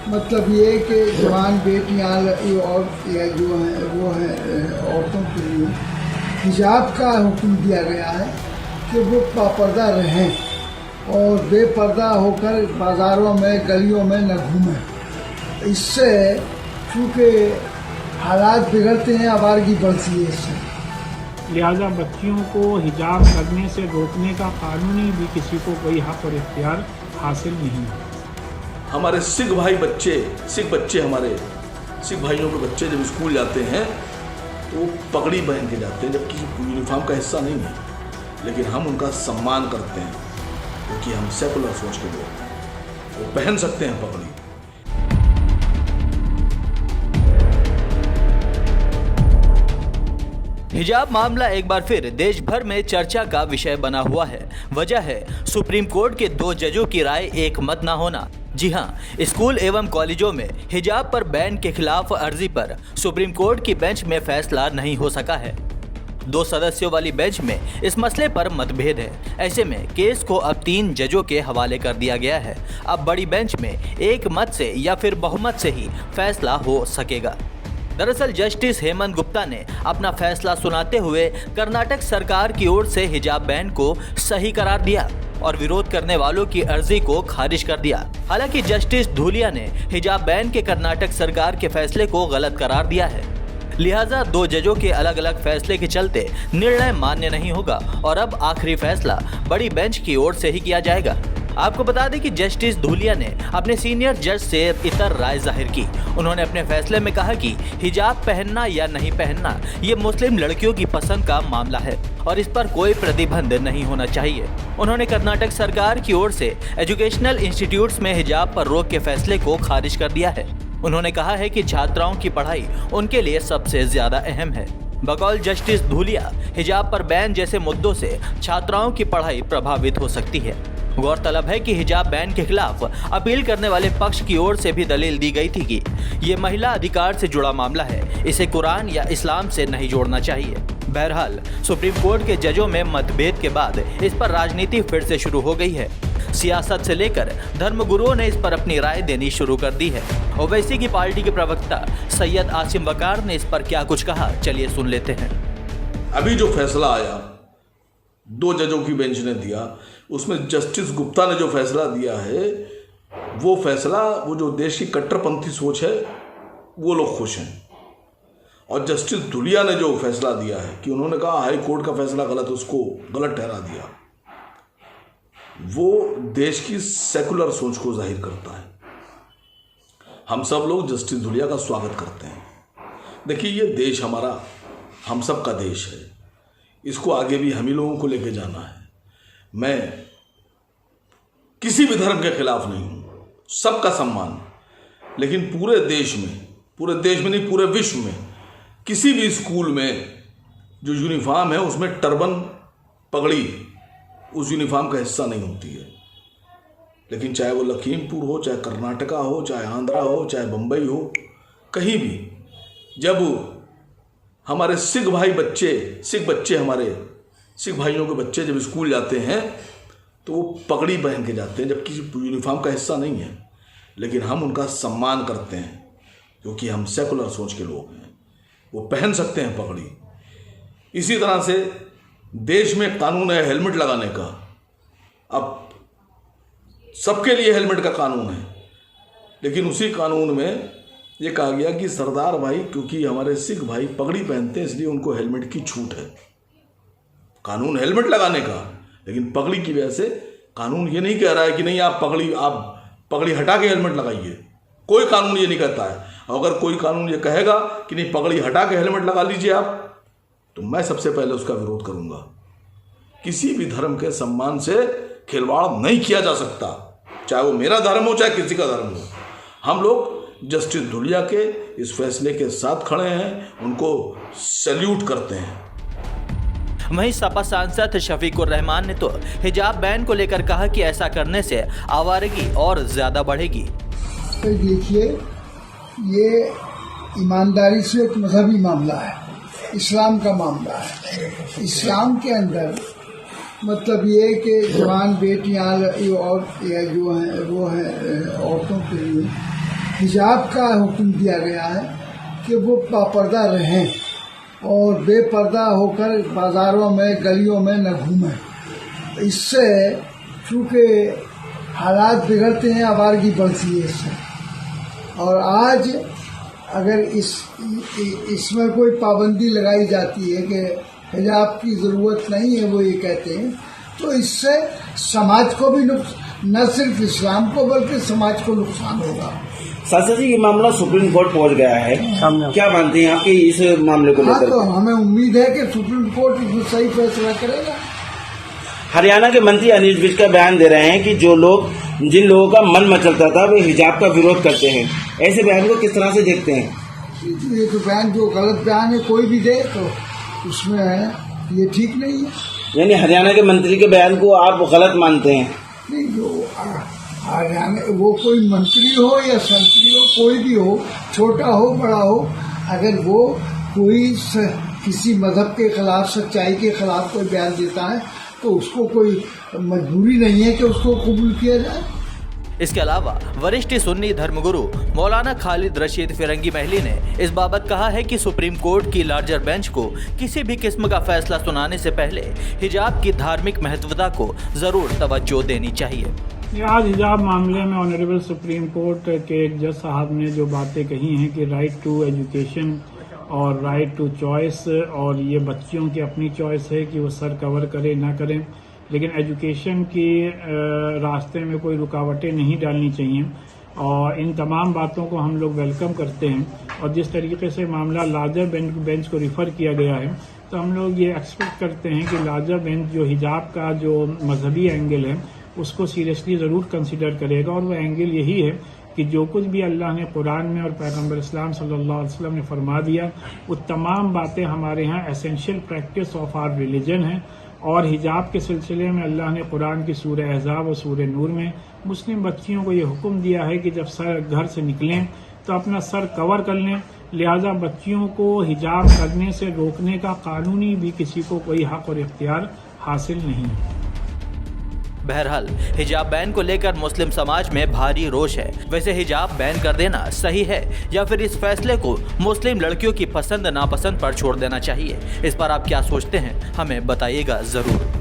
मतलब ये कि जवान बेटियां और जो हैं वो हैं औरतों के लिए हिजाब का हुक्म दिया गया है कि वो पापर्दा रहें और बेपर्दा होकर बाज़ारों में गलियों में न घूमें। इससे चूँकि हालात बिगड़ते हैं, आवारगी बढ़ती है इससे। लिहाजा बच्चियों को हिजाब करने से रोकने का कानूनी भी किसी को कोई हक और इख्तियार हासिल नहीं है। हमारे सिख भाई बच्चे, सिख भाइयों के बच्चे जब स्कूल जाते हैं तो वो पगड़ी पहन के जाते हैं, जबकि यूनिफॉर्म का हिस्सा नहीं है, लेकिन हम उनका सम्मान करते हैं क्योंकि हम सेकुलर सोच के लोग हैं। वो पहन सकते हैं पगड़ी। हिजाब मामला एक बार फिर देश भर में चर्चा का विषय बना हुआ है। वजह है सुप्रीम कोर्ट के 2 जजों की राय एक मत ना होना। जी हां, स्कूल एवं कॉलेजों में हिजाब पर बैन के खिलाफ अर्जी पर सुप्रीम कोर्ट की बेंच में फैसला नहीं हो सका है। 2 सदस्यों वाली बेंच में इस मसले पर मतभेद है। ऐसे में केस को अब 3 जजों के हवाले कर दिया गया है। अब बड़ी बेंच में एक मत से या फिर बहुमत से ही फैसला हो सकेगा। दरअसल जस्टिस हेमंत गुप्ता ने अपना फैसला सुनाते हुए कर्नाटक सरकार की ओर से हिजाब बैन को सही करार दिया और विरोध करने वालों की अर्जी को खारिज कर दिया। हालांकि जस्टिस धूलिया ने हिजाब बैन के कर्नाटक सरकार के फैसले को गलत करार दिया है। लिहाजा 2 जजों के अलग अलग फैसले के चलते निर्णय मान्य नहीं होगा और अब आखिरी फैसला बड़ी बेंच की ओर से ही किया जाएगा। आपको बता दें कि जस्टिस धूलिया ने अपने सीनियर जज से इतर राय जाहिर की। उन्होंने अपने फैसले में कहा कि हिजाब पहनना या नहीं पहनना ये मुस्लिम लड़कियों की पसंद का मामला है और इस पर कोई प्रतिबंध नहीं होना चाहिए। उन्होंने कर्नाटक सरकार की ओर से एजुकेशनल इंस्टीट्यूट्स में हिजाब पर रोक के फैसले को खारिज कर दिया है। उन्होंने कहा है कि छात्राओं की पढ़ाई उनके लिए सबसे ज्यादा अहम है। बकौल जस्टिस धूलिया, हिजाब पर बैन जैसे मुद्दों से छात्राओं की पढ़ाई प्रभावित हो सकती है। गौरतलब है कि हिजाब बैन के खिलाफ अपील करने वाले पक्ष की ओर से भी दलील दी गई थी कि ये महिला अधिकार से जुड़ा मामला है, इसे कुरान या इस्लाम से नहीं जोड़ना चाहिए। बहरहाल सुप्रीम कोर्ट के जजों में मतभेद के बाद इस पर राजनीति फिर से शुरू हो गई है। सियासत से लेकर धर्मगुरुओं ने इस पर अपनी राय देनी शुरू कर दी है। ओवैसी की पार्टी के प्रवक्ता सैयद आसिम वकार ने इस पर क्या कुछ कहा, चलिए सुन लेते हैं। अभी जो फैसला आया 2 जजों की बेंच ने दिया, उसमें जस्टिस गुप्ता ने जो फैसला दिया है वो फैसला, वो जो देश की कट्टरपंथी सोच है वो लोग खुश हैं। और जस्टिस धुलिया ने जो फैसला दिया है कि उन्होंने कहा हाई कोर्ट का फैसला गलत, उसको गलत ठहरा दिया, वो देश की सेकुलर सोच को जाहिर करता है। हम सब लोग जस्टिस धुलिया का स्वागत करते हैं। देखिए, ये देश हमारा, हम सब का देश है, इसको आगे भी हम ही लोगों को लेके जाना है। मैं किसी भी धर्म के खिलाफ नहीं हूं, सबका सम्मान, लेकिन पूरे देश में नहीं, पूरे विश्व में किसी भी स्कूल में जो यूनिफॉर्म है उसमें टर्बन, पगड़ी उस यूनिफॉर्म का हिस्सा नहीं होती है। लेकिन चाहे वो लखीमपुर हो, चाहे कर्नाटका हो, चाहे आंध्रा हो, चाहे बम्बई हो, कहीं भी जब हमारे सिख भाइयों के बच्चे जब स्कूल जाते हैं तो वो पगड़ी पहन के जाते हैं, जबकि यूनिफॉर्म का हिस्सा नहीं है, लेकिन हम उनका सम्मान करते हैं क्योंकि हम सेकुलर सोच के लोग हैं। वो पहन सकते हैं पगड़ी। इसी तरह से देश में कानून है हेलमेट लगाने का। अब सबके लिए हेलमेट का कानून है, लेकिन उसी कानून में ये कहा गया कि सरदार भाई, क्योंकि हमारे सिख भाई पगड़ी पहनते हैं इसलिए उनको हेलमेट की छूट है। कानून हेलमेट लगाने का, लेकिन पगड़ी की वजह से कानून ये नहीं कह रहा है कि नहीं आप पगड़ी हटा के हेलमेट लगाइए। कोई कानून ये नहीं कहता है। अगर कोई कानून ये कहेगा कि नहीं पगड़ी हटा के हेलमेट लगा लीजिए आप, तो मैं सबसे पहले उसका विरोध करूंगा। किसी भी धर्म के सम्मान से खिलवाड़ नहीं किया जा सकता, चाहे वो मेरा धर्म हो चाहे किसी का धर्म हो। हम लोग जस्टिस धुलिया के इस फैसले के साथ खड़े हैं, उनको सैल्यूट करते हैं। वहीं सपा सांसद शफीकुर रहमान ने तो हिजाब बैन को लेकर कहा कि ऐसा करने से आवारगी और ज्यादा बढ़ेगी। तो देखिए, ये ईमानदारी से एक मजहबी मामला है, इस्लाम का मामला है। इस्लाम के अंदर मतलब ये कि जवान बेटियां और जो हैं वो हैं औरतों के लिए हिजाब का हुक्म दिया गया है कि वो बापर्दा रहें और बेपर्दा होकर बाज़ारों में गलियों में न घूमें। इससे चूँकि हालात बिगड़ते हैं, आवारगी बढ़ती है इससे। और आज अगर इसमें कोई पाबंदी लगाई जाती है कि हिजाब की ज़रूरत नहीं है, वो ये कहते हैं, तो इससे समाज को भी न सिर्फ इस्लाम को बल्कि समाज को नुकसान होगा। शास्त्री जी, ये मामला सुप्रीम कोर्ट पहुंच गया है, क्या मानते हैं आपके इस मामले को लेकर? तो हमें उम्मीद है कि सुप्रीम कोर्ट इसमें सही फैसला करेगा। हरियाणा के मंत्री अनिल विज का बयान दे रहे हैं कि जिन लोगों का मन मचलता था वे हिजाब का विरोध करते हैं। ऐसे बयान को किस तरह से देखते हैं? ये तो बयान जो गलत बयान है कोई भी दे तो उसमें ये ठीक नहीं है। यानी हरियाणा के मंत्री के बयान को आप गलत मानते हैं? नहीं, जो हरियाणा वो कोई मंत्री हो या संतरी हो, कोई भी हो, छोटा हो बड़ा हो, अगर वो कोई किसी मजहब के खिलाफ, सच्चाई के खिलाफ कोई बयान देता है तो उसको कोई मजबूरी नहीं है कि उसको कबूल किया जाए। इसके अलावा वरिष्ठ सुन्नी धर्मगुरु मौलाना खालिद रशीद फिरंगी महली ने इस बाबत कहा है कि सुप्रीम कोर्ट की लार्जर बेंच को किसी भी किस्म का फैसला सुनाने से पहले हिजाब की धार्मिक महत्वता को जरूर तवज्जो देनी चाहिए। आज हिजाब मामले में ऑनरेबल सुप्रीम कोर्ट के एक जज साहब ने जो बातें कही हैं कि राइट टू एजुकेशन और राइट टू चॉइस, और ये बच्चियों की अपनी चॉइस है कि वो सर कवर करें ना करें, लेकिन एजुकेशन के रास्ते में कोई रुकावटें नहीं डालनी चाहिए। और इन तमाम बातों को हम लोग वेलकम करते हैं। और जिस तरीके से मामला लार्जर बेंच को रिफ़र किया गया है, तो हम लोग ये एक्सपेक्ट करते हैं कि लार्जर बेंच जो हिजाब का जो मजहबी एंगल है उसको सीरियसली ज़रूर कंसिडर करेगा। और वो एंगल यही है कि जो कुछ भी अल्लाह ने कुरान में और पैगम्बर इस्लाम सल्लल्लाहु अलैहि वसल्लम ने फरमा दिया, वो तमाम बातें हमारे यहाँ essential practice of our religion है। और हिजाब के सिलसिले में अल्लाह ने कुरान की सूरह अहज़ाब और सूरह नूर में मुस्लिम बच्चियों को ये हुक्म दिया है कि जब घर से निकलें तो अपना सर कवर कर लें। लिहाजा बच्चियों को हिजाब करने से रोकने का कानूनी भी किसी को कोई हक और इख्तियार हासिल नहीं है। बहरहाल हिजाब बैन को लेकर मुस्लिम समाज में भारी रोष है। वैसे हिजाब बैन कर देना सही है या फिर इस फैसले को मुस्लिम लड़कियों की पसंद नापसंद पर छोड़ देना चाहिए? इस पर आप क्या सोचते हैं, हमें बताइएगा जरूर।